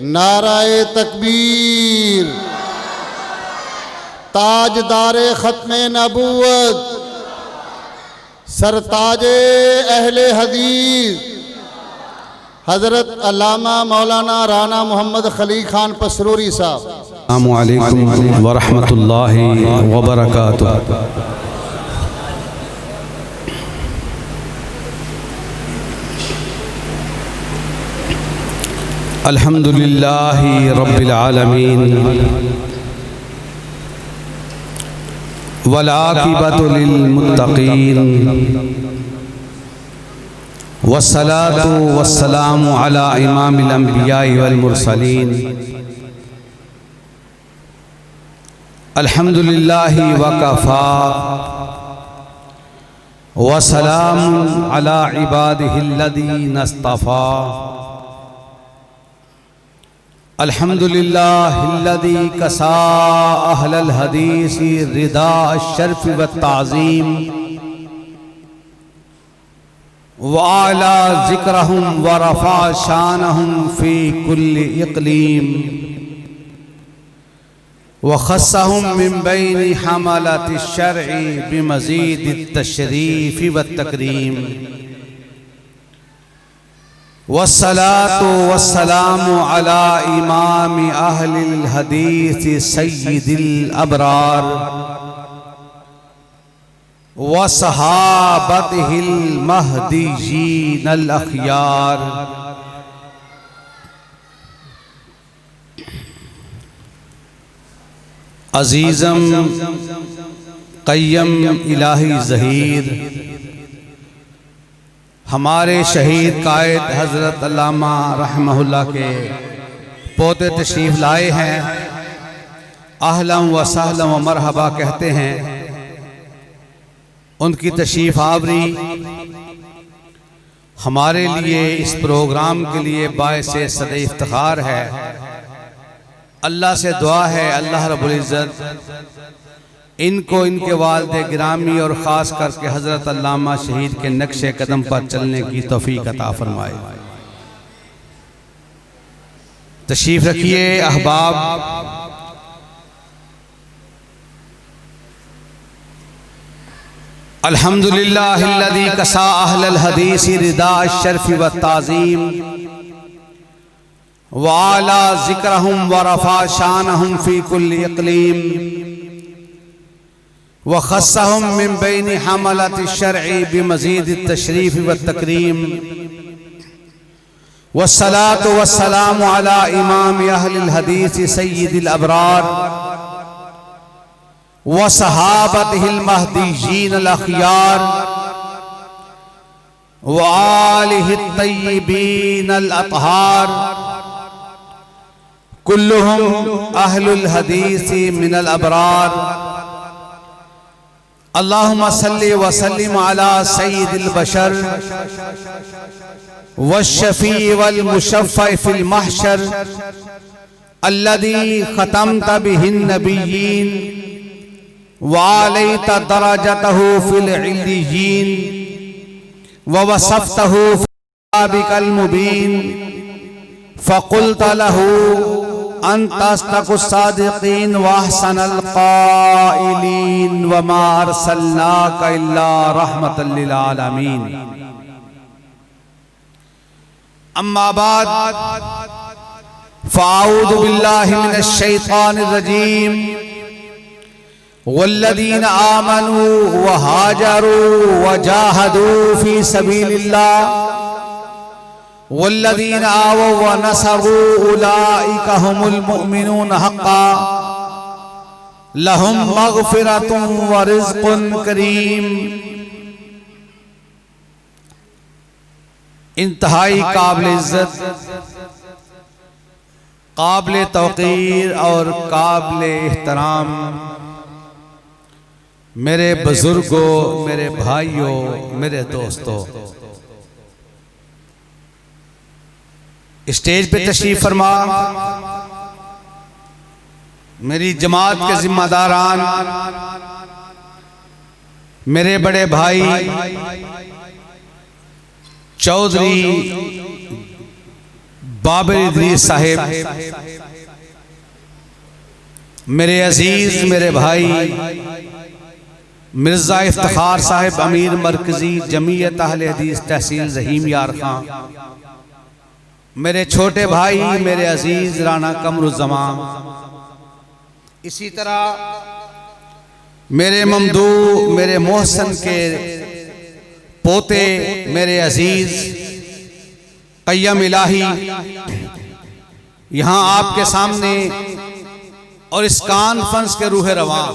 नाराए तकबीर। ताजदारे खत्मे नबूवत सरताजे अहले हदीस हज़रत अल्लामा मौलाना राना मोहम्मद खली खान पसरूरी साहब। अस्सलामु अलैकुम व रहमतुल्लाहि व बरकातुहू। अल्हम्दुलिल्लाहि रब्बिल आलमीन वल आक़िबतु लिल मुत्तक़ीन वस्सलातु वस्सलामु अला इमामिल अंबिया'i वल मुरसलीन अल्हम्दुलिल्लाहि वकफ़ा वस्सलामुन अला इबादिहिल्लज़ीना इस्तफ़ा अल्हम्दुलिल्लाहिल्लज़ी कसा अहलल हदीसी रिदा अश्शर्फ़ व ताज़ीम व आला ज़िक्रहुम व रफ़ा शानहुम फ़ी कुल्लि इक़लीम व ख़स्सहुम मिन बैनि हमलति शर्'i बिमज़ीदि तशरीफ़ व तकरीम वस्सलातु वस्सलामु अला इमाम अहलिल हदीस सय्यिदिल अबरार व सहाबतिहिल महदीयीनल अख़यार। अज़ीज़म क़य्यम इलाही ज़हीर हमारे शहीद कायद हज़रत अल्लामा रहमहुल्लाह के पोते तशरीफ़ लाए हैं। अहलन व सहलन व मरहबा कहते हैं। उनकी तशरीफ़ आवरी हमारे लिए इस प्रोग्राम के लिए बाइसे सदे इफ्तिखार है। अल्लाह से दुआ है अल्लाह रब्बुल इज़्ज़त इनको इनके वालिद गिरामी और ख़ास करके हज़रत अल्लामा शहीद के नक्शे कदम पर चलने की तौफ़ीक़ अता फ़रमाए। तशरीफ़ रखिए अहबाब। अल्हम्दुलिल्लाहिल्लज़ी कसा अहलल हदीसी रिदा अश्शर्फ़ व ताज़ीम व आला ज़िक्रहुम व रफ़ा शानहुम फ़ी कुल्लि इक़लीम व ख़स्सहुम मिन बैनि हमलति शर्'i बिमज़ीदि तशरीफ़ व तकरीम वस्सलातु वस्सलामु अला इमाम अहलिल हदीस सय्यिदिल अबरार व सहाबतिहिल महदीयीनल अख़यार व आलिहित तय्यिबीनल अत्हार कुल्लुहुम अहलुल हदीस मिनल अबरार। अल्लाहुम्मा सल्लि व सल्लिम अला सय्यिदिल बशर वश्शफ़ी वल मुशफ़्फ़अ फ़िल महशर अल्लज़ी ख़तमत बिहिन नबिय्यीन व आलैत दरजतहु फ़िल इल्लिय्यीन व वसफ़तहु फ़ी किताबिकल मुबीन फ़क़ुल्त लहू अंत अस्दक़ुस सादिक़ीन व अहसनल क़ाइलीन व मा अरसलनाका इल्ला रहमतल लिल आलमीन। अम्मा बाद फ़अऊज़ु बिल्लाहि मिनश शैतानिर रजीम वल्लज़ीना आमनू व हाजरू व जाहदू फ़ी सबीलिल्लाह वल्लज़ीना आवौ व नसरू उलाइका हुमुल मुअमिनून हक़्क़ा लहुम मग़फ़िरतुन व रिज़्क़ुन करीम। इंतहाई काबिल इज़्ज़त, काबिल तौक़ीर और काबिल एहतराम मेरे बुज़ुर्गों, मेरे भाइयों, मेरे दोस्तों, स्टेज पे तशरीफ फरमा, मेरी जमात के जिम्मेदारान, मेरे बड़े भाई चौधरी बाबर इदरीस साहिब, मेरे अजीज मेरे भाई मिर्जा इफ्तिखार साहिब अमीर मरकजी जमीयत अहले हदीस तहसील रहीम यार खां, मेरे छोटे भाई मेरे अजीज राना कमरुज़्ज़मान, इसी तरह मेरे ममदू मेरे मोहसन के पोते मेरे अजीज क़य्यम इलाही यहाँ आपके सामने और इस कॉन्फ्रेंस के रूह रवां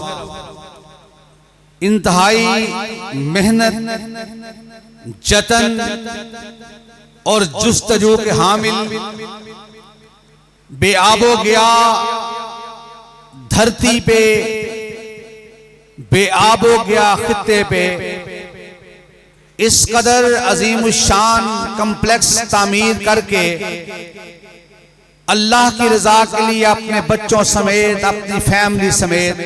इंतहाई मेहनत जतन और जुस्तजू के हामिल बेआबो गया धरती पे बेआबो गया खित्ते पे इस कदर अजीम शान कम्प्लेक्स तामीर करके अल्लाह की रजा के लिए अपने बच्चों समेत अपनी फैमिली समेत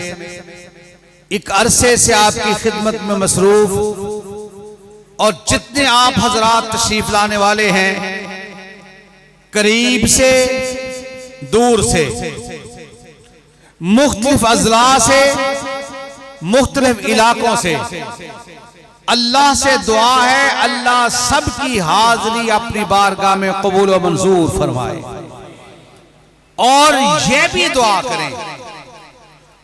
एक अरसे से आपकी खिदमत में मसरूफ और जितने आप हजरात तशरीफ लाने वाले हैं करीब से दूर से मुख्तलिफ अजला से मुख्तलिफ इलाकों से अल्लाह से दुआ है अल्लाह सबकी हाजिरी अपनी बारगाह में कबूल व मंजूर फरमाए। और ये भी दुआ करें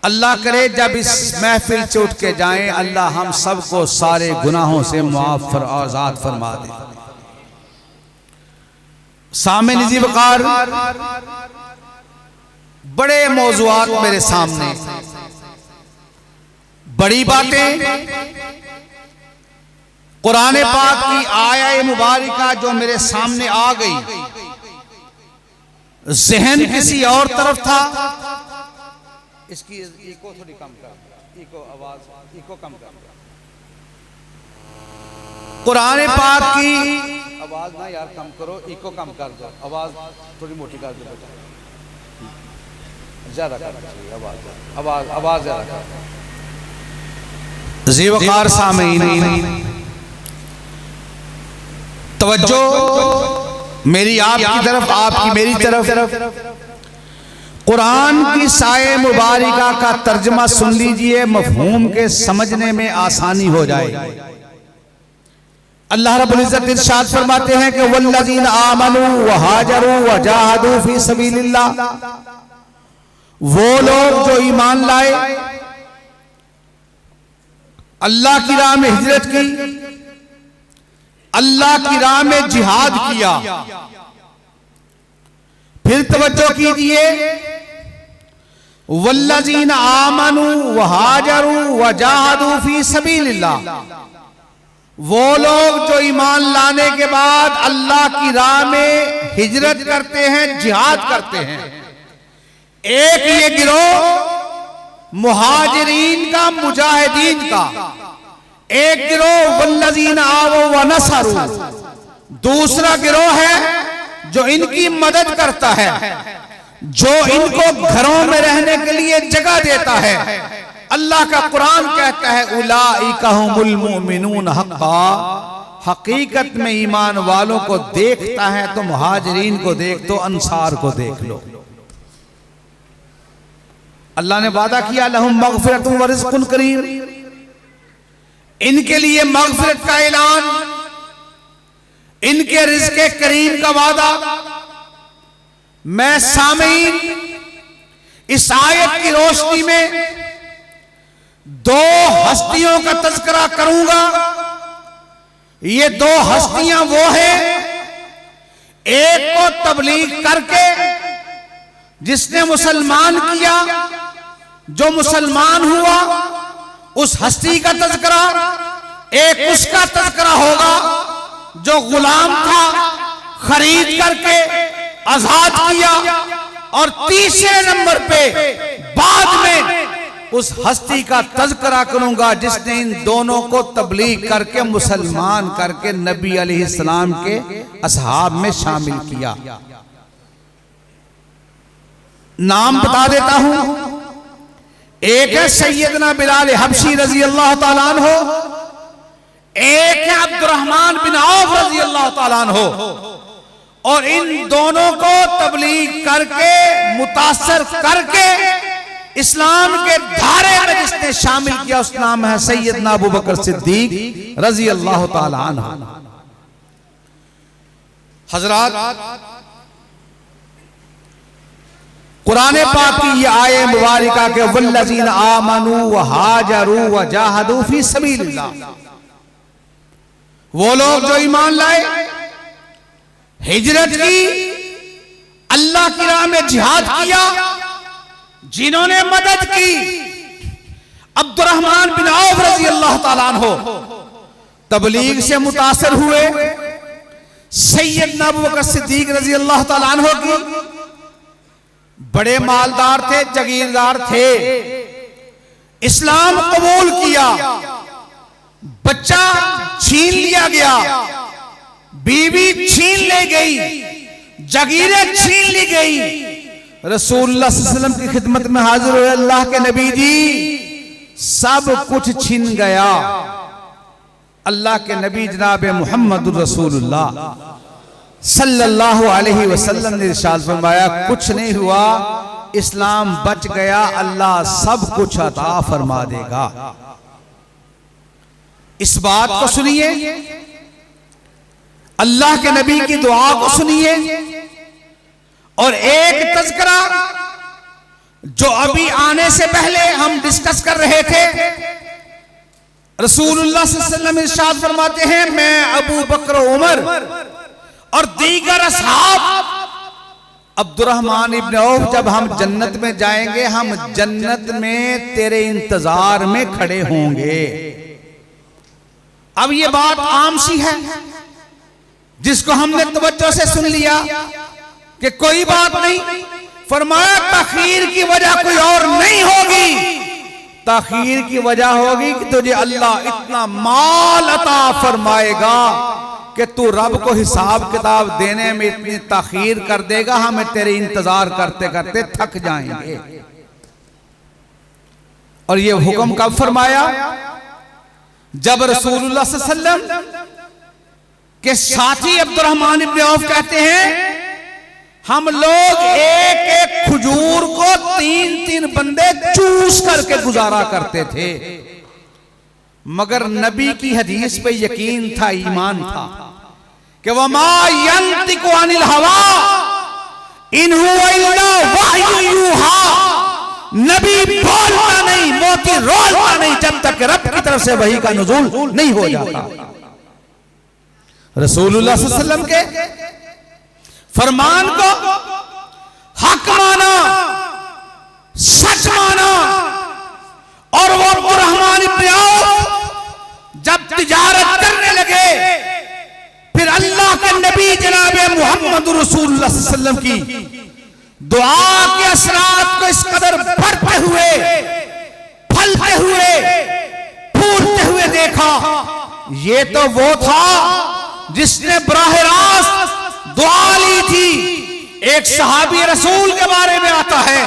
अल्लाह करे जब इस महफिल से उठ के जाएं अल्लाह हम सबको सारे गुनाहों से मुआफ आजाद फरमा दे। सामने निजी वकार बड़े मौजुआत मेरे सामने, बड़ी बातें कुरान पाक की आया मुबारका जो मेरे सामने आ गई, जहन किसी और तरफ था। इसकी इको थोड़ी कम कर, इको आवाज इको कम कर। कुरान पाक की आवाज ना यार कम करो, इको कम कर दो, आवाज थोड़ी मोटी कर दो, ज्यादा कर आवाज आवाज आवाज ज्यादा कर। ज़ीवकार सामीन तवज्जो मेरी आपकी तरफ, आपकी मेरी तरफ। कुरान की साए मुबारिका का तर्जमा सुन लीजिए, मफहूम के समझने में आसानी हो जाए। अल्लाह रब्बुल इज्जत इरशाद फरमाते हैं कि वल्लज़ीना आमनू व हाजरू व जाहदू फी सबीलिल्लाह, वो लोग जो ईमान लाए, अल्लाह की राह में हिजरत की, अल्लाह की राह में जिहाद किया। फिर तवज्जो कीजिए, वल्लज़ीना आमनू व हाजरू व जाहदू फी सबीलिल्लाह, वो लोग जो ईमान लाने के बाद अल्लाह की राह में हिजरत करते हैं, जिहाद करते हैं। एक ये गिरोह मुहाजिरीन का, मुजाहिदीन का, एक गिरोह वल्लज़ीना आवो व नसरू, दूसरा गिरोह है जो इनकी मदद करता है, जो इनको घरों में रहने के लिए जगह देता है। अल्लाह का कुरान कहता है उलाइका हुमुल मुमिनून हक़्क़ा, हकीकत में ईमान वालों को देखता है तो मुहाजिरीन को देख, तो अंसार को देख लो। अल्लाह ने वादा किया लहुम मग़फ़िरतुन व रिज़्क़ुन करीम, इनके लिए मग़फ़िरत का ऐलान, इनके रिज़्क़े करीम का वादा। मैं सामीन इस आयत की रोशनी में दो हस्तियों का तज़किरा करूंगा। ये दो हस्तियां वो हैं, एक को तबलीग करके जिसने मुसलमान किया, जो मुसलमान हुआ उस हस्ती का तज़किरा, एक उसका तज़किरा होगा जो गुलाम था, खरीद करके आजाद किया, और तीसरे नंबर पे बाद में उस हस्ती का तज़किरा करूंगा जिसने इन दोनों को तबलीग करके मुसलमान करके नबी अलैहिस्सलाम के असहाब में शामिल किया। नाम बता देता हूं, एक है सैयदना बिलाल हबशी रजी अल्लाह ताला अन्हो, एक है अब्दुर्रहमान बिन औफ रजी अल्लाह ताला अन्हो, और इन दोनों को तबलीग करके मुतासर करके इस्लाम के धारे में जिसने शामिल किया उसका नाम है सैयदना अबू बकर सिद्दीक रजी अल्लाह ताला अन्हु। हजरात, कुरान पाक की ये आये मुबारका के वल्लज़ीना आमनू व हाजरू व जाहदू फी सबीलिल्लाह, वो लोग जो ईमान लाए, हिजरत की, अल्लाह की राह में जिहाद किया, जिन्होंने मदद की। अब्दुर्रहमान बिन औफ रजी अल्लाह ताला अन्हु तबलीग से मुतासर हुए। सैयदना अबू बकर सिद्दीक रजी अल्लाह ताला अन्हु की बड़े मालदार थे, जागीरदार थे, इस्लाम कबूल किया, बच्चा छीन लिया गया, बीवी छीन ले गई, जागीरें छीन ली गई। रसूलुल्लाह सल्लल्लाहु अलैहि वसल्लम की खिदमत में हाजिर हुए, अल्लाह के नबी जी सब कुछ छीन गया। अल्लाह के नबी जनाब मुहम्मदुर रसूलुल्लाह सल्लल्लाहु अलैहि वसल्लम ने इरशाद फरमाया, कुछ नहीं हुआ, इस्लाम बच गया, अल्लाह सब कुछ अता फरमा देगा। इस बात को सुनिए, अल्लाह के नबी की दुआ को सुनिए। और एक तज़किरा जो अभी आने से पहले हम डिस्कस कर रहे थे, रसूलुल्लाह सल्लल्लाहु अलैहि वसल्लम इरशाद फरमाते हैं, मैं अबू बकर, उमर और दीगर असहाब, अब्दुर्रहमान इब्न औफ, जब हम जन्नत में जाएंगे, हम जन्नत में तेरे इंतजार में खड़े होंगे। अब ये बात आम सी है जिसको हमने तवज्जो से सुन लिया कि कोई बात नहीं। फरमाया ताखीर की वजह कोई और नहीं होगी, ताखीर की वजह होगी कि तुझे अल्लाह इतना माल अता फरमाएगा कि तू रब को हिसाब किताब देने में इतनी ताखीर कर देगा, हमें तेरे इंतजार करते करते थक जाएंगे। और ये हुक्म कब फरमाया? जब रसूलुल्लाह सल्लल्लाहु अलैहि वसल्लम के साथी अब्दुर्रहमान इब्न औफ कहते हैं, हम लोग एक एक खजूर को 3-3 बंदे चूस करके गुजारा करते थे, मगर नबी की हदीस पे यकीन था, ईमान था कि वमा यंतिकु अनिल हवा इन हुवा इल्ला वहयु यूहा, नबी बोलता नहीं, मोती रोलता नहीं जब तक रब की तरफ से वही का नुज़ूल नहीं हो जाता। रसूलुल्लाह सल्लल्लाहु अलैहि वसल्लम के फरमान को हक माना, सच माना। और वो अब्दुर्रहमान इब्न औफ जब तिजारत करने लगे, फिर अल्लाह के नबी जनाब मुहम्मद रसूलुल्लाह सल्लल्लाहु अलैहि वसल्लम की दुआ के असरात को इस कदर बढ़ते हुए, फलते हुए, फूलते हुए देखा। ये तो वो था जिसने बराह रास्त दुआ ली थी। एक सहाबी रसूल के बारे में आता है,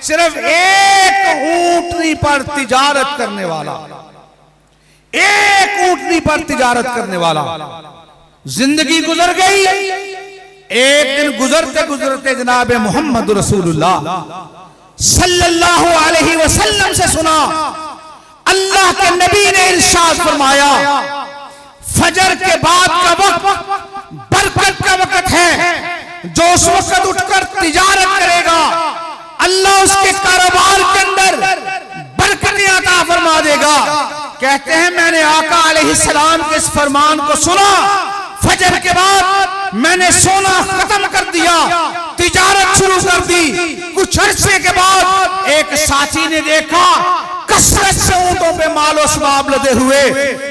सिर्फ एक ऊंटनी पर तिजारत करने वाला, एक ऊंटनी पर तिजारत करने वाला, जिंदगी गुजर गई। एक दिन गुजरते गुजरते जनाब मोहम्मद रसूलुल्लाह सल्लल्लाहु अलैहि वसल्लम से सुना, अल्लाह के नबी ने इरशाद फरमाया, फजर के बाद का वक्त बरकत का वक्त है, जो उस वक्त उठकर तिजारत करेगा अल्लाह उसके कारोबार के अंदर बरकतें अता फरमा देगा। कहते हैं मैंने आका अलैहिस्सलाम के इस फरमान को सुना, फजर के बाद मैंने सोना खत्म कर दिया, तिजारत शुरू कर दी। कुछ अरसे के बाद एक साथी ने देखा कसरत से ऊंटों पे मालो शबाब लदे हुए,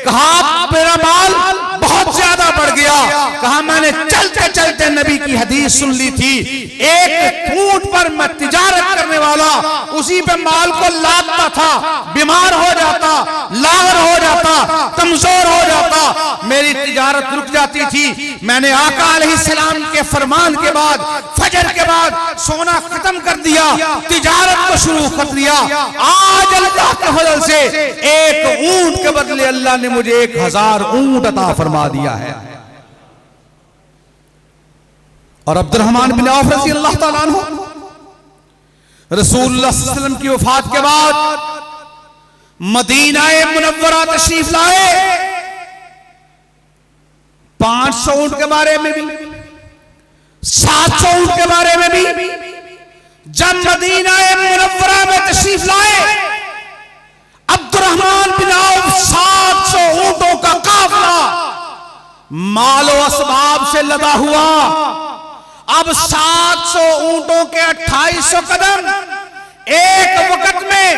कहा मेरा माल बहुत ज्यादा बढ़ गया। कहा मैंने चलते चलते नबी की हदीस सुन ली थी, एक ऊंट पर मैं तिजारत करने वाला उसी पे माल को लादता था, बीमार हो जाता, लागर हो जाता, कमजोर हो जाता, मेरी तिजारत रुक जाती थी। मैंने आका अलैहिस्सलाम के फरमान के बाद फजर के बाद सोना खत्म कर दिया, तिजारत को शुरू कर दिया। आज अल्लाह के फजल से एक ऊंट के बदले अल्लाह ने मुझे 1000 ऊंट अता फरमा दिया है। और अब्दुर्रहमान बिन औफ रज़ी अल्लाह ताला अन्हु रसूलुल्लाह सल्लल्लाहु अलैहि वसल्लम की वफात के बाद मदीना मुनव्वरा तशरीफ लाए। 500 ऊंट के बारे में भी, 700 ऊंट के बारे में भी जब मदीना मुनव्वरा में तशरीफ लाए, अब्दुर्रहमान बिन औफ 700 ऊंटों का काफिला मालो असबाब से लदा हुआ। अब 700 ऊंटों के 2800 कदम एक वक्त में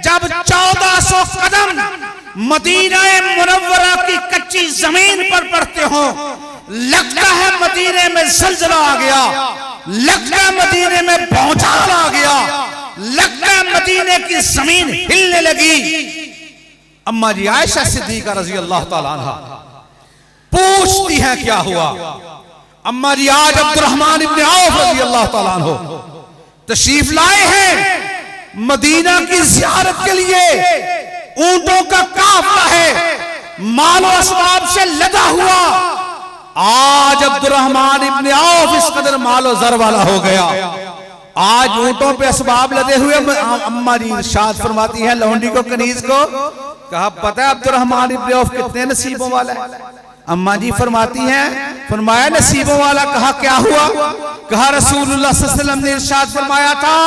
जब 1400 कदम मदीना मुनव्वरा की कच्ची जमीन पर पड़ते हो, लगता है मदीने में जलजला आ गया, लगता है मदीने में भौचाल आ गया, लगता है मदीने की जमीन हिलने लगी। अम्मा जी आयशा सिद्दीका रज़ी अल्लाह ताला अन्हा पूछती हैं क्या हुआ। अम्मा जी आज अब्दुर्रहमान इब्न औफ रज़ी अल्लाह ताला अन्हु तशरीफ लाए हैं मदीना की ज़ियारत के लिए। ऊंटों का काफिला है, मालो असबाब से लदा हुआ। आज अब्दुर्रहमान इब्न औफ इस कदर मालो जर वाला हो गया, आज ऊंटों पे असबाब लदे हुए। अम्मा जी इरशाद फरमाती है लौंडी को, कनीज को, कहा पता है अब्दुर्रहमान इब्न औफ कितने नसीबों वाला है। अम्मा जी फरमाती हैं, फरमाया नसीबों वाला, कहा क्या हुआ। कहा रसूलुल्लाह सल्लल्लाहु अलैहि वसल्लम ने इरशाद फरमाया था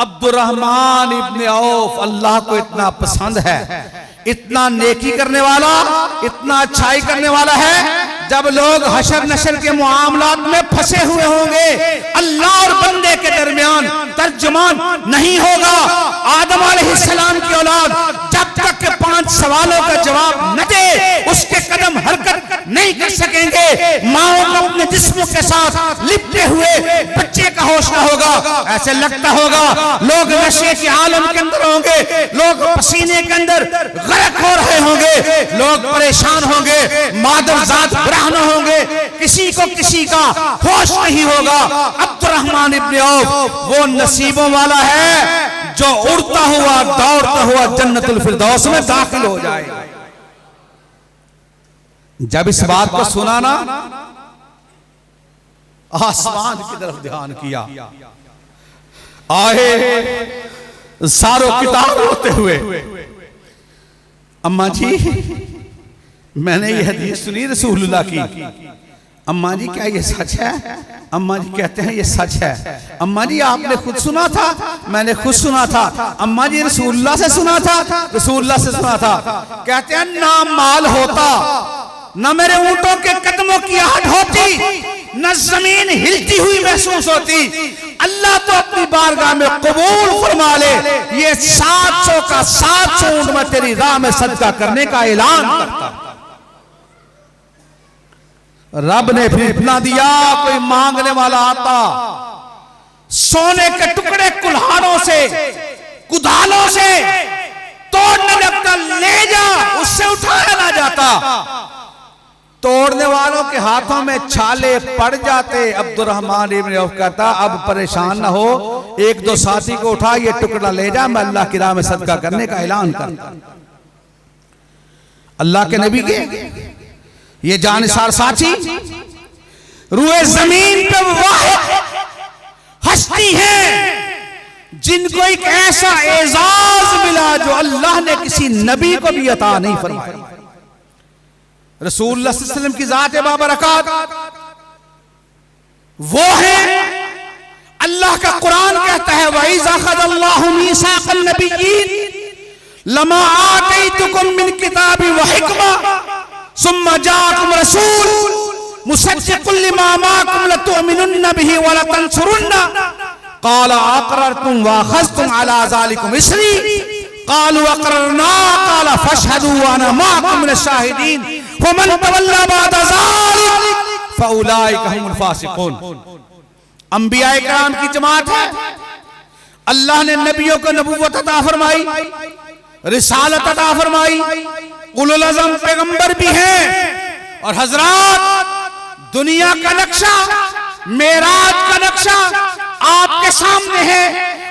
अब्दुर्रहमान इब्न औफ अल्लाह को इतना पसंद है, इतना नेकी करने वाला, इतना अच्छाई करने वाला है, जब लोग हशर नशर के मामलात में फंसे हुए होंगे, अल्लाह और बंदे के दरमियान तर्जुमान नहीं होगा। आदम अलैहिस्सलाम की औलाद जब तक के 5 सवालों का जवाब न दे उसके कदम हरकत नहीं कर सकेंगे। माओ को अपने जिस्मों के साथ लिपटे हुए बच्चे का होश न होगा। ऐसे लगता होगा लोग नशे के आलम के अंदर होंगे, लोग पसीने के अंदर गर्क हो रहे होंगे, लोग परेशान होंगे, मादरजात ब्राह्मण होंगे, किसी को किसी का होश नहीं होगा। अब्दुर्रहमान इब्न औफ वो नसीबों वाला है जो उड़ता हुआ दौड़ता हुआ जन्नतुल फिरदौस में दाखिल हो जाए। जब इस बात को सुना ना, आसमान की तरफ ध्यान किया, आए सारों किताब होते हुए, अम्मा जी मैंने ये हदीस सुनी रसूलुल्लाह की। अम्मा जी क्या ये सच है। अम्मा जी कहते हैं ये सच है। अम्मा जी आपने खुद सुना था। मैंने खुद सुना था। अम्मा जी रसूलुल्लाह से सुना था। रसूलुल्लाह से सुना था। कहते हैं ना माल होता, न मेरे ऊंटों के कदमों की आहट होती, न जमीन हिलती हुई महसूस होती। अल्लाह तो अपनी बारगाह में कबूल फरमा ले, ये 700 का 700 ऊंट में तेरी राह में सदका करने का ऐलान करता। रब ने फिर इतना दिया, कोई मांगने वाला आता, सोने के टुकड़े कुल्हाड़ों से कुदालों से तोड़ने लगता, ले जा, उससे उठाया ना जाता। तोड़ने वालों के हाथों में छाले पड़ जाते। अब्दुर्रहमान इब्न औफ कहता अब परेशान ना हो, 1-2 साथी को उठा, ये टुकड़ा ले जा, मैं अल्लाह की राह में सदका करने का ऐलान करता। अल्लाह के नबी के ये जानिसार साथी रूए जमीन पे वाहिद हस्ती है जिनको एक ऐसा एजाज मिला जो अल्लाह ने किसी नबी को भी अता नहीं फरमाया। रसूलुल्लाह सल्लल्लाहु अलैहि वसल्लम की जात बाबरकत वो है। अल्लाह का कुरान कहता है वइज़ा अख़ज़ल्लाहु मीसाक़न नबिय्यीन लमा आतैतुकुम मिन किताबि व हिकमा सुम्मा जाअकुम रसूल मुसद्दिक़ुन लिमा माअकुम लतु'मिनुन्न बिही व लतंसुरुन्ना क़ाल अक़ररतुम व अख़ज़्तुम अला ज़ालिकुम इसरी क़ालू अक़ररना क़ाल फ़अशहदू व अना माअकुम मिनश शाहिदीन फमन तवल्ला बअद ज़ालिक फ़उलाइका हुमुल फ़ासिक़ून। अंबिया किराम की जमात है। अल्लाह ने नबियों को नबूवत अता फरमाई, रिसालत अता फरमाई, उलुल अज़म पैगंबर भी हैं। और हजरात दुनिया का नक्शा, मेराज का नक्शा आपके सामने है।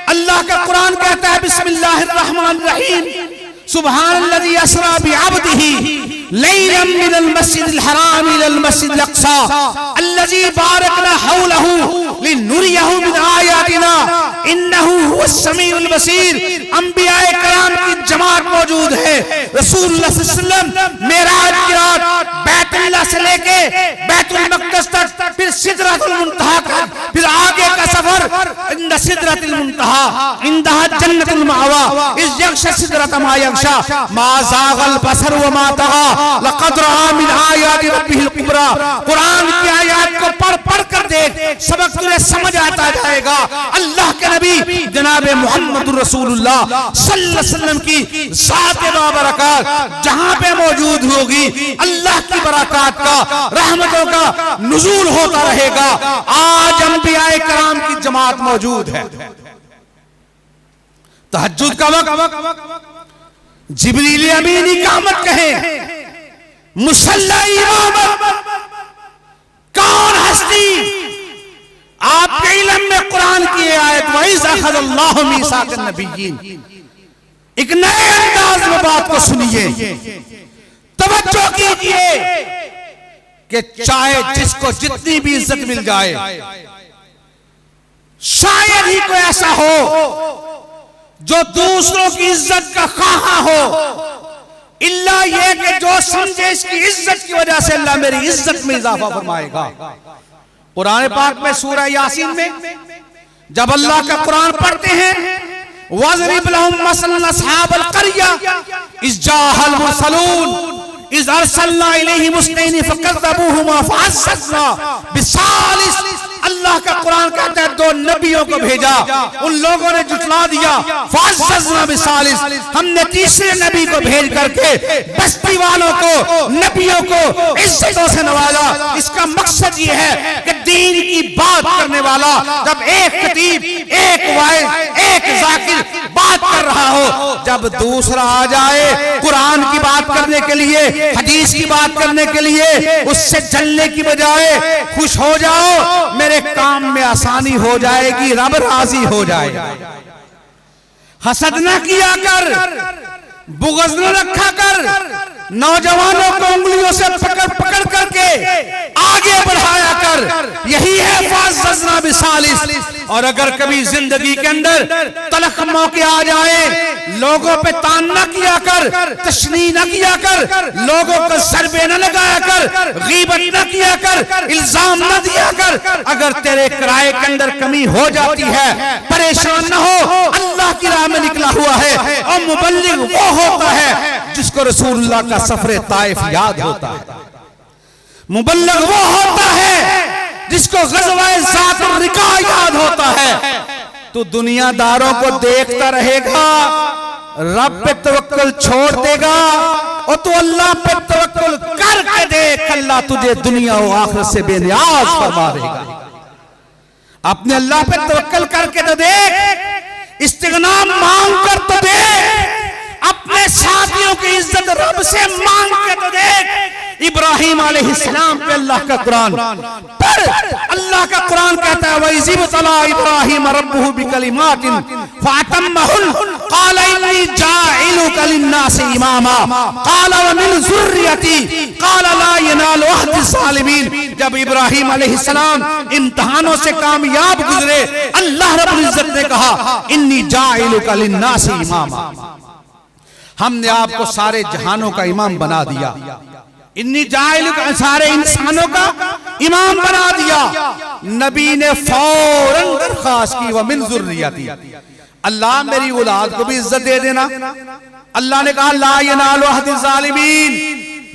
अल्लाह का कुरान कहता है बिस्मिल्लाहिर्रहमानिर्रहीम सुब्हानल्लज़ी अस्रा बिअब्दिही लैलन मिनल मस्जिदिल हराम इलल मस्जिदिल अक्सा अल्लज़ी बारकना हौलहू लिनुरियहू मिन आयातिना इन्नहू हुवस समीउल बसीर। अंबियाए कराम की जमात मौजूद है। रसूलुल्लाह सल्लल्लाहु अलैहि वसल्लम मेराज की रात बैतुल्लाह से लेके बैतुल मक़दस तक, फिर सिदरतुल मुंतहा तक, फिर आगे का सफर इंद सिदरतुल मुंतहा इंदहा जन्नतुल मावा इस यग़शा सिदरत मा यग़शा मा ज़ाग़ल बसर व मा तग़ा लक़द रआ मिन आयाति रब्बिहिल कुबरा। कुरान की आयत को पढ़ पढ़ कर देख, सबक तुझे समझ आता जाएगा। अल्लाह के नबी जनाब मुहम्मदुर रसूलुल्लाह सल्लल्लाहु अलैहि वसल्लम की ज़ात बाबरकत जहां पे मौजूद होगी, अल्लाह की बरकत का, रहमतों का नुज़ूल होता रहेगा। आज अंबियाए कराम की जमात मौजूद है। तहज्जुद का वक्त जिब्रील अमीन इकामत कहे, मुसल्ला इमामत, कौन हस्ती आपके इल्म में कुरान की आयत वइज़ अख़ज़ल्लाहु मीसाक़न नबिय्यीन, एक नए अंदाज में बात को सुनिए, तवज्जो कीजिए कि चाहे जिसको जितनी भी इज्जत मिल जाए, शायद ही कोई ऐसा हो जो दूसरों की इज्जत का ख़्वाहा हो, इल्ला ये कि जो समझे इसकी इज्जत की वजह से अल्लाह मेरी इज्जत में इजाफा फरमाएगा। कुरान पाक में सूरह यासीन में जब अल्लाह का कुरान पढ़ते हैं, वज़रिब लहुम मसलन अस्हाबल क़रिया इज़ जाअल मुरसलून इज़ अरसलना इलैहिम मुस्नैनि फ़कज़्ज़बूहुमा फ़अज़्ज़ज़ना बिसालिस। अल्लाह का कुरान कहता है दो नबियों को भेजा, उन लोगों ने जुटला दिया, फ़अज़्ज़ज़ना बिसालिस, हमने तीसरे नबी को भेज करके बस्ती वालों को, नबियों को इज्जतों से नवाजा। इसका मकसद ये है कि दीन की बात करने वाला जब एक खतीब, एक वाइज, एक जाकिर बात कर रहा हो, जब दूसरा आ जाए कुरान की बात करने के लिए, हदीस की बात करने के लिए, उससे जलने की बजाय खुश हो जाओ, मेरे काम में आसानी हो जाएगी, रब राजी हो जाएगा। हसद न किया कर, बुग़्ज़ न रखा कर, नौजवानों को उंगलियों से पकड़ पकड़ करके आगे बढ़ाया कर, यही है फ़अज़्ज़ज़ना बिसालिस। और अगर कभी जिंदगी के अंदर तलख मौके आ जाए, लोगों पे तान न किया कर, तशनी न किया कर, लोगों को ज़रबे न लगाया कर, गीबत न किया कर, इल्जाम न दिया कर। अगर तेरे किराए के अंदर कमी हो जाती है, परेशान न हो, अल्लाह की राह में निकला हुआ है। और मुबल्लिग वो होता है जिसको रसूलुल्लाह का सफरे ताइफ याद होता है। मुबल्लिग वो होता है जिसको ग़ज़वाए ज़ातुर रिक़ा याद होता है। तो दुनियादारों को देखता रहेगा, रब पे तवक्कुल छोड़ देगा, और तू अल्लाह पे तवक्कुल करके देख, अल्लाह तुझे दुनिया और आखिरत से बेनियाज फरमा देगा। अपने अल्लाह पे तवक्कुल करके तो देख, इस्तिग़ना मांग कर तो देख, अपने साथियों की इज्जत रब से मांग के तो देख। इब्राहिम अलैहिस्सलाम पे अल्लाह का कुरान पर अल्लाह का कुरान कहता है, वइज़ तला इब्राहिम रब्बुहु बिकलिमातिन फ़अतम्महुन क़ाल इन्नी जाइलुका लिन्नासि इमामा क़ाल व मिन ज़ुर्रियती क़ाल ला यनालु अहदी ज़ालिमीन। जब इब्राहिम अलैहिस्सलाम इम्तिहानों से कामयाब गुजरे, अल्लाह रब्बुल इज्जत ने कहा इन्नी जाइलुका लिन्नासि इमामा, हमने आपको सारे जहानों का इमाम बना दिया। इन्नी जाइलुका, सारे इंसानों का इमाम बना दिया। नबी ने फौरन दरख्वास्त की, व मिन ज़ुर्रियती, अल्लाह मेरी औलाद को भी इज्जत दे देना। अल्लाह ने कहा ला यनालु अहदी ज़ालिमीन,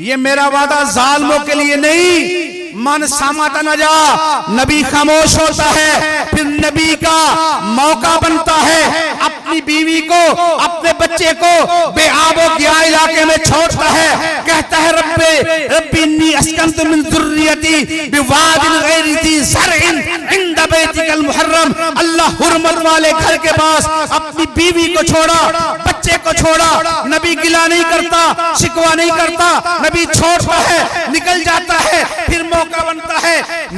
ये मेरा वादा जालिमों के लिए नहीं। मन सामता न जा, नबी खामोश होता है, फिर नबी का मौका बनता है, अपनी बीवी को, अपने बच्चे को बेआबो किया इलाके में छोड़ता है, कहता है रब्बी अन्नी अस्कनतु मिन ज़ुर्रियती बिवादिन गैरि ज़ी ज़रइन इंद बैतिकल मुहर्रम, अल्लाह हुर्मत वाले घर के पास अपनी बीवी को छोड़ा, बच्चे को छोड़ा। नबी गिला नहीं करता, शिकवा नहीं करता, नबी छोड़ता है, निकल जाता है, फिर मौका बनता है।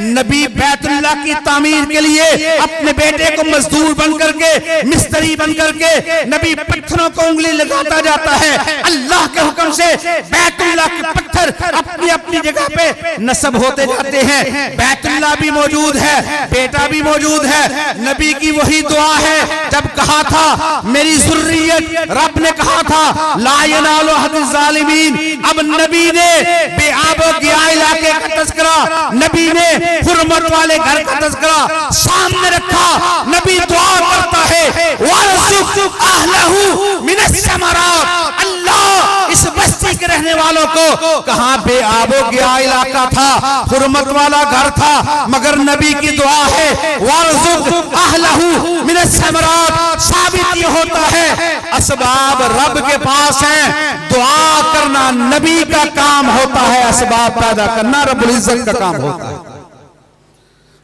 नबी बैतुल्लाह की तामीर के लिए अपने बेटे को मजदूर बन करके, मिस्त्री बन करके नबी पत्थरों को उंगली लगाता जाता है। अल्लाह के हुक्म से बैतुल्लाह के पत्थर अपनी अपनी जगह पे नस्ब होते जाते हैं। बैतुल्लाह भी मौजूद है, बेटा भी मौजूद है। नबी की वही दुआ है जब कहा था मेरी ज़ुर्रियत, रब ने कहा था ला यनालु अहदिज़ ज़ालिमीन। अब नबी ने बेआबो गिया इलाके का तज़किरा, नबी ने हुर्मत वाले घर का तज़किरा सामने रखा। नबी दुआ करता है वरज़ुक़ अहलहू मिनस समरात। अल्लाह इस बस्ती के रहने वालों को, कहां बेआबो गिया इलाका था, हुर्मत वाला घर था, मगर नबी की दुआ है वरज़ुक़ अहलहू मिनस समरात। साबित ये होता है असबाब रब के पास हैं, दुआ करना नबी का काम होता है, असबाब पैदा करना रब्बुल इज्जत का काम होता है।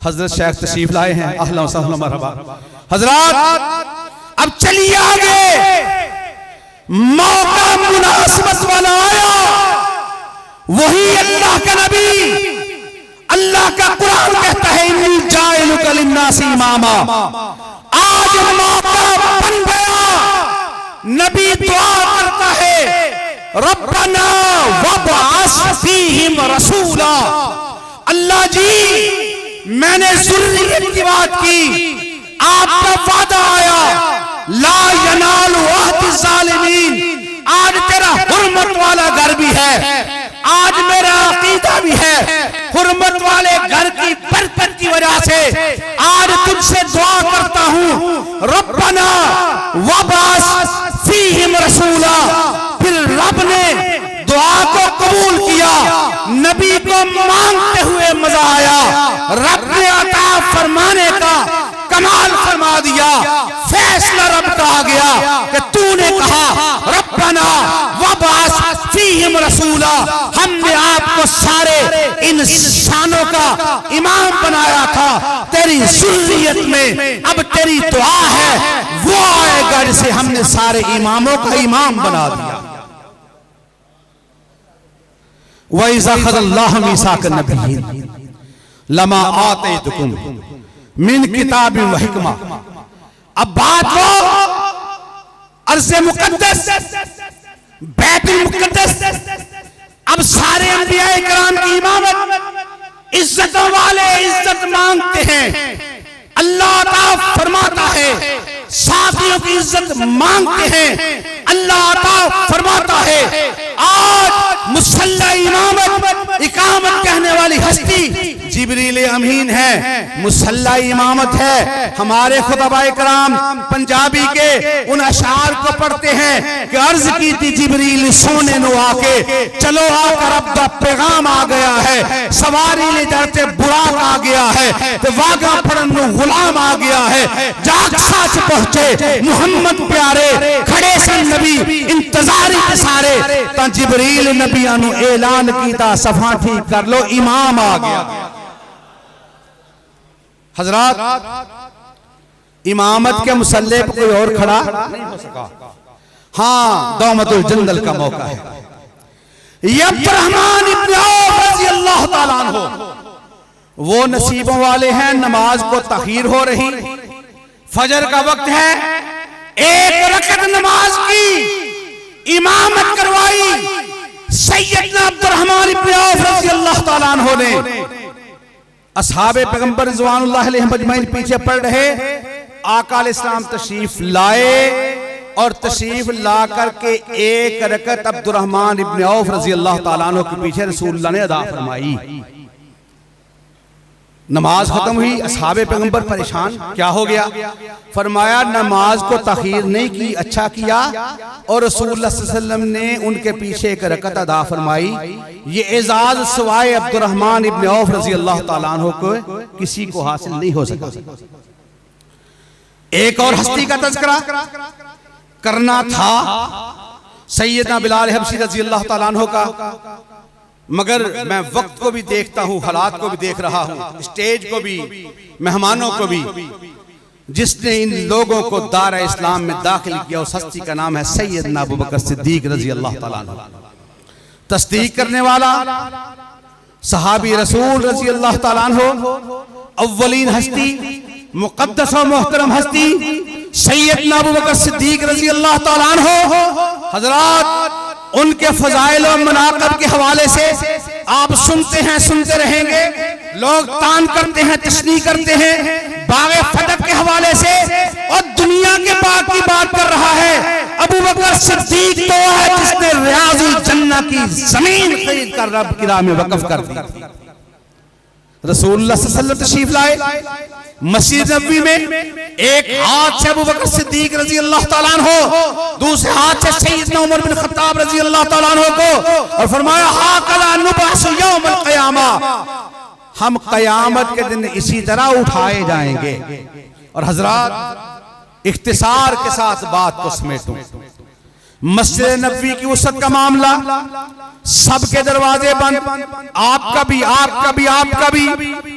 हजरत शेख तशरीफ लाए हैं, अहलन व सहलन मरहबा। हजरत अब चलिए आगे, मौका मुनासिबत वाला आया, वही अल्लाह का नबी, अल्लाह का कुरान कहता है इन्नी जाइलुका लिन्नासी इमामा। आज मौका बन गया, नबी दुआ करता है रब्बना वबअस फीहिम रसूला। अल्लाह जी मैंने ज़ुर्रियत की बात की, आपका वादा आया ला यनालु अहदिज़ ज़ालिमीन। आज तेरा हुर्मत वाला घर भी है, आज मेरा अकीदा भी है, हुर्मत वाले घर की बरकत की वजह से आज तुझसे दुआ करता हूं रब्बना वबअस फीहिम रसूला। फिर रब ने दुआ को कबूल किया, नबी को मांगते हुए मजा आया, रब ने अता फरमाने का कमाल फरमा दिया। फैसला रब का आ गया कि तूने कहा रब्बना वबअस फीहिम रसूला। हमने आपको सारे इंसानों का इमाम बनाया था, तेरी ज़ुर्रियत में अब तेरी दुआ है वो आएगा जिसे हमने सारे इमामों का इमाम बना दिया। वइज़ा अख़ज़ल्लाहु मीसाक़न नबिय्यीन लमा आतैतुकुम मिन किताबिन व हिकमा। अब बात वो अर्ज़े मुक़द्दस, बैतुल मुक़द्दस, अब सारे अंबिया इकराम की इमामत, इज्जतों वाले इज्जत मांगते हैं, अल्लाह अता फरमाता है, साथियों की इज्जत मांगते हैं, अल्लाह अता फरमाता है। आज मुसल्ला इमामत इकामत कहने वाली हस्ती जिब्रील अमीन है, मुसल्ला इमामत है। हमारे खुतबा कराम पंजाबी के उन अशार को पढ़ते हैं कि अर्ज की थी जिब्रील सोने नो आके, चलो आकर अब दा पैगाम आ गया है, सवारी ले जाते बुराक आ गया है, तो वागा फड़न नो गुलाम आ गया है, जाग साच पहुंचे मुहम्मद प्यारे, खड़े सन नबी इंतजारी के सारे, ता जिब्रील नबियां नु ऐलान कीता सफा ठीक कर लो इमाम आ गया। हजरात इमामत के मुसल्ले पर कोई और खड़ा नहीं हो सका। हाँ, दौमतुल जंदल का मौका है। अब्दुर्रहमान इब्न औफ रज़ी अल्लाह ताला अन्हु वो नसीबों वाले हैं, नमाज को तखीर हो रही, फजर का वक्त है, एक रकत नमाज की इमामत करवाई सैयदना अब्दुर्रहमान इब्न औफ रज़ी अल्लाह ताला अन्हु ने। असहाबे पैगंबर रिज़वानुल्लाह अलैहिम अजमईन पीछे पड़ रहे, आका अलैहिस्सलाम तशरीफ लाए और तशरीफ ला करके एक रकत अब्दुर्रहमान इब्न औफ रज़ी अल्लाह ताला अन्हु के पीछे रसूलुल्लाह ने अदा फरमाई। नमाज खत्म हुई, असहाबे पैगंबर परेशान, क्या हो गया? फरमाया नमाज को तखीर नहीं की, अच्छा किया, और रसूलुल्लाह सल्लल्लाहु अलैहि वसल्लम ने उनके पीछे एक रकत अदा फरमाई। ये एजाज सिवाय अब्दुर्रहमान इब्न औफ रज़ी अल्लाह ताला अन्हु को किसी को हासिल नहीं हो सका। एक और हस्ती का तज़किरा करना था, सैयदना बिलाल हबशी रज़ी अल्लाह ताला अन्हु का। मगर मैं वक्त को भी देखता हूं, हालात को भी देख रहा हूं, स्टेज को भी, मेहमानों को भी। जिसने इन लोगों को दार इस्लाम में दाखिल किया उस हस्ती का नाम है सैयदना अबू बकर सिद्दीक रजी अल्लाह तआला अन्हु। तस्दीक करने वाला सहाबी रसूल रजी अल्लाह तआला अन्हु, अव्वलीन हस्ती, मुक़द्दस और मोहतरम हस्ती सैयदना अबू बकर सिद्दीक रजी अल्लाह तआला अन्हु। हजरात, उनके फजाइल और मनाक़िब के हवाले से आप सुनते हैं, सुनते रहेंगे। लोग तान करते हैं, तशनीह करते हैं बाग़े फतह के हवाले से, और दुनिया के बाग की बात कर रहा है। अबू बकर सिद्दीक तो है जिसने रियाजुल जन्नह की जमीन खरीद कर रब की राह में वक़्फ़ कर दी। रसूलुल्लाह सल्लल्लाहु अलैहि वसल्लम तशरीफ लाए मस्जिद नबवी में, एक हाथ से अबू बकर सिद्दीक रजी अल्लाह तआला अन्हु, दूसरे हाथ से सैयदना उमर बिन खत्ताब रजी अल्लाह तआला अन्हु को, और फरमाया हाकज़ा नुबअसु यौमल क़ियामा, हम क़यामत के दिन इसी तरह उठाए जाएंगे। और हजरात, इख्तिसार के साथ बात को समेटूं, मस्जिद नबवी की वसअत का मामला, सबके दरवाजे बंद, आपका भी, आपका भी, आपका भी।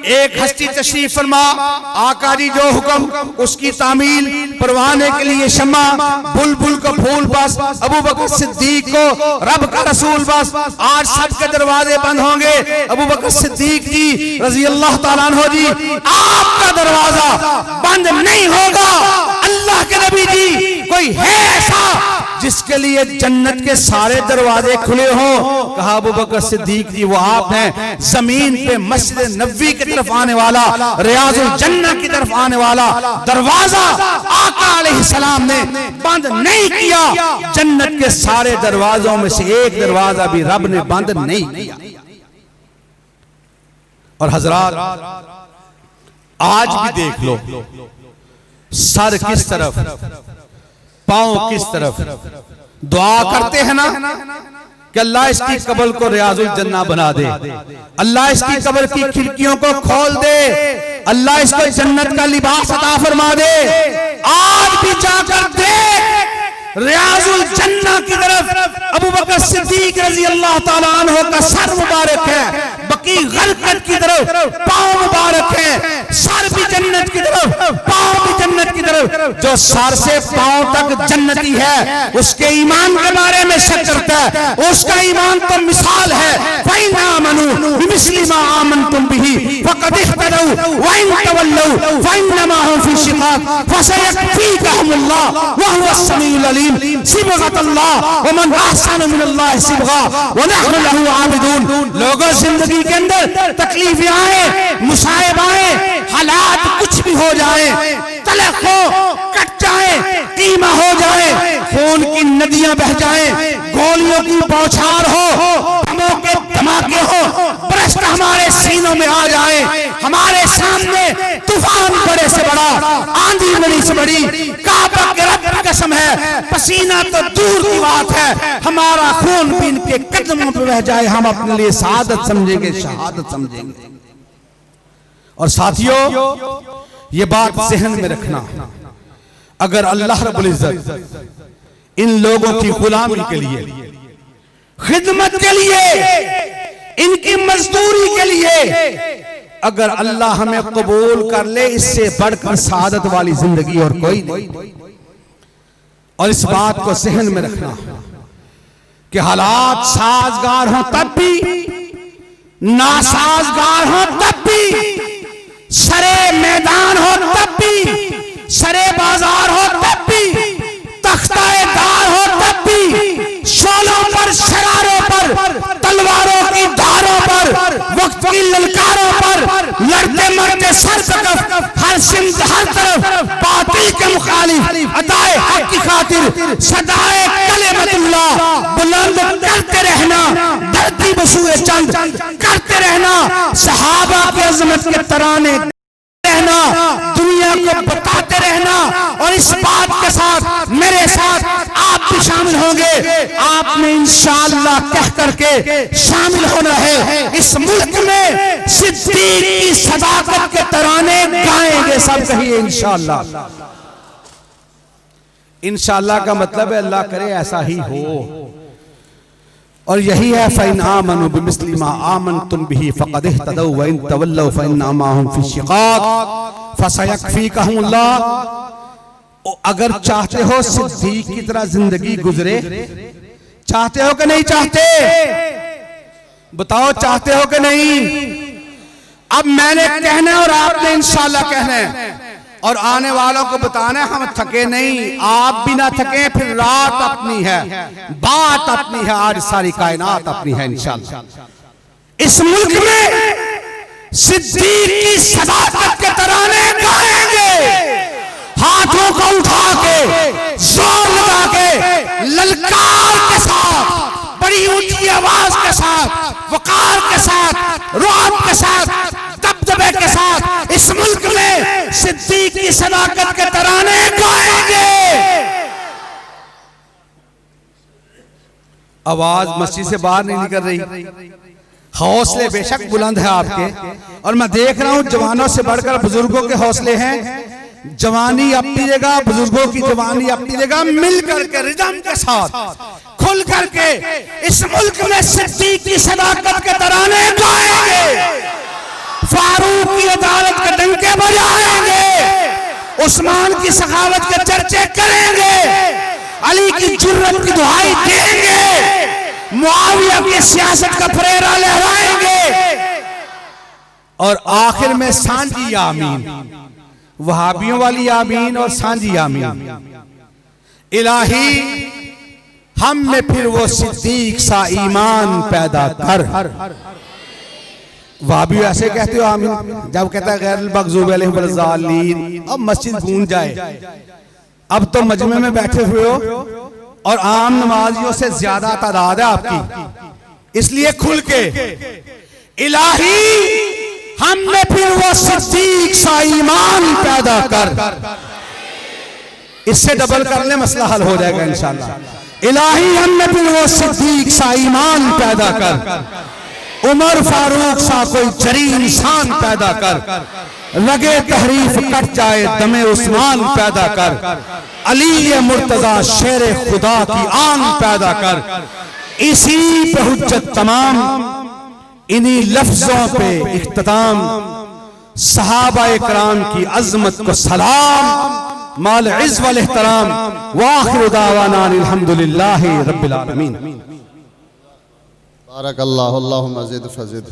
एक हस्ती तशरीफ फरमा, आका जी जो हुक्म उसकी तामील, परवाने के लिए शम्मा, बुलबुल को फूल बस, अबू बकर सिद्दीक को रब का रसूल बस। आज सबके दरवाजे बंद होंगे, अबू बकर सिद्दीक जी रजी अल्लाह तआला अन्हु जी, आपका दरवाजा बंद नहीं होगा। अल्लाह के नबी जी, कोई है ऐसा जिसके लिए जन्नत के सारे दरवाजे खुले हों? कहा अबू बकर सिद्दीक जी वो आप हैं। जमीन पे मस्जिद नबवी की तरफ आने वाला, रियाजुल जन्नह की तरफ आने वाला दरवाजा आका अलैहिस्सलाम ने बंद नहीं किया। जन्नत के सारे दरवाजों में से एक दरवाजा भी रब ने बंद नहीं किया। और हजरात, आज भी देख लो, सर किस तरफ, पांव किस तरफ। दुआ करते हैं ना कि अल्लाह इसकी कब्र को रियाजुल जन्नह बना दे, अल्लाह इसकी कब्र की खिड़कियों को खोल दे, अल्लाह इसको जन्नत का लिबास अता फरमा दे। आज भी जाकर देख, रियाजुल जन्नह की तरफ अबू बकर सिद्दीक रजी अल्लाह तआला अन्हु का सर मुबारक है, बकी गरकत की तरफ पांव मुबारक है, सर भी जन्नत की तरफ, पांव भी जन्नत की तरफ। जो सर से पांव तक जन्नती है उसके ईमान के बारे में शक करता है, उसका ईमान तो मिसाल है। फ़इन आमनू बिमिस्लि मा आमनतुम बिही फ़क़द इह्तदौ व इन तवल्लौ फ़इन्नमा हुम फ़ी शिक़ाक़ फ़सयक्फ़ीकहुमुल्लाह व हुवस समीउल अलीम। सिबग़तुल्लाह व मन अहसनु मिनल्लाहि सिबग़ा व नहनु लहू आबिदून। लोगों, जिंदगी के अंदर तकलीफें आए, मुसाइब आए, हालात कुछ भी हो जाए, तलख हो, कट जाए, कीमा हो जाए, खून की नदियां बह जाए, गोलियों की बौछार हो, बमों के धमाके हो, बरस्त हमारे सीनों में आ जाए, हमारे सामने तूफान बड़े से बड़ा, आंधी बड़ी से बड़ी, काबा के रब की कसम है, पसीना तो दूर की बात है, हमारा खून भी इनके कदमों पर बह जाए, हम अपने लिए शहादत समझेंगे, शहादत समझेंगे। और साथियों, ये बात ज़हन में रखना, अगर अल्लाह रब्बुल इज्जत इन लोगों की गुलामी के लिए, खिदमत के लिए, इनकी मजदूरी के लिए अगर अल्लाह हमें कबूल कर ले, इससे बढ़कर शहादत वाली जिंदगी और कोई नहीं। और इस बात को ज़हन में रखना कि हालात साजगार हों तब भी, नासाजगार हों तब भी, सरे मैदान हो तब भी, सरे बाजार हो तब भी, तख्ताए दार हो तब भी, शोलों पर, शरारों पर, तलवारों की धारों पर, वक्त की ललकारों पर, लड़ते मरते सर सकफ, हर सिमत हर तरफ बातिल के मुखालिफ अदाए हक की खातिर सदाए कलिमतुल्लाह बुलंद करते रहना, धरती बसूए चंद करते रहना, सहाबा की अजमत के तराने रहना, दुनिया को बताते रहना। और इस बात के साथ मेरे साथ आप भी शामिल होंगे, आपने इंशाअल्लाह कह करके शामिल होना है। इस मुल्क में सिद्दीक की सदाकत के तराने गाएंगे, सब कहिए इंशाअल्लाह। इंशाअल्लाह का मतलब है अल्लाह करे ऐसा ही हो। और यही है फ़इन आमनु बिमिस्लि मा आमनतुम बिही फ़क़द इह्तदौ व इन तवल्लौ फ़इन्नमा माहुम फ़ी शिक़ाक़ फ़सयक्फ़ीकहुमुल्लाह। अगर चाहते हो सिद्दीक की तरह जिंदगी गुजरे, चाहते हो कि नहीं चाहते? बताओ, चाहते हो कि नहीं? अब मैंने कहना है और आपने इंशाल्लाह कहना है और आने वालों को बताना है हम थके नहीं, आप भी ना थके। फिर रात अपनी है, बात अपनी है, आज सारी कायनात अपनी है इंशाल्लाह। इस मुल्क में सिद्दीक की सदाकत के तराने गाएंगे, हाथों को उठा के, जोर लगा के, ललकार के साथ, बड़ी ऊंची आवाज के साथ, वकार के साथ, रुआब के साथ, दबदबे के साथ इस मुल्क में सिद्दीक की सदाकत के तराने गाएंगे। आवाज मस्जिद से बाहर नहीं निकल रही। हौसले बेशक बुलंद है आपके, और मैं देख रहा हूं जवानों से बढ़कर बुजुर्गों के हौसले हैं। जवानी अपनी जगह, बुजुर्गों की जवानी अपनी जगह, मिल करके रिदम के साथ खुल करके इस मुल्क में सिद्दीक की सदाकत के तराने गाएंगे, फारूक की अदालत के डंके बजाएंगे, उस्मान की सखावत के चर्चे करेंगे, अली की जुर्रत की दुहाई देंगे, मुआविया की सियासत का फरेरा लहराएंगे, और आखिर में सांझी आमीन, वहाबियों वाली आमीन और सांझी आमीन। इलाही हम में फिर वो सिद्दीक सा ईमान पैदा कर। वहाबी ऐसे कहते हो आमीन, जब कहता है गैरुल मग़ज़ूबि अलैहिम वलज़ालिन, अब मस्जिद गूंज जाए। अब तो मजमे में बैठे हुए हो और आम नमाजियों से ज्यादा तादाद है आपकी, इसलिए खुल के इलाही हम में फिर वो सिद्दीक सा ईमान पैदा कर। इससे डबल कर ले, मसला हल हो जाएगा इंशाल्लाह। इलाही हम में फिर वो सिद्दीक सा ईमान पैदा कर, उमर फारूक सा कोई जरी इंसान पैदा कर, लगे तहरीफ कट जाए दमे उस्मान पैदा कर, अली मुर्तजा शेर खुदा की आन पैदा कर। इसी पे हुज्जत तमाम, इन्हीं लफ्जों पे इख्तिताम, सहाबा इकराम की अज़मत को सलाम, माल इज़्ज़ वल इहतराम, व आखिरु दावाना अल्हम्दुलिल्लाहि रब्बिल आलमीन। बारक अल्लाहु, अल्लाहुम्मा ज़िद फज़िद।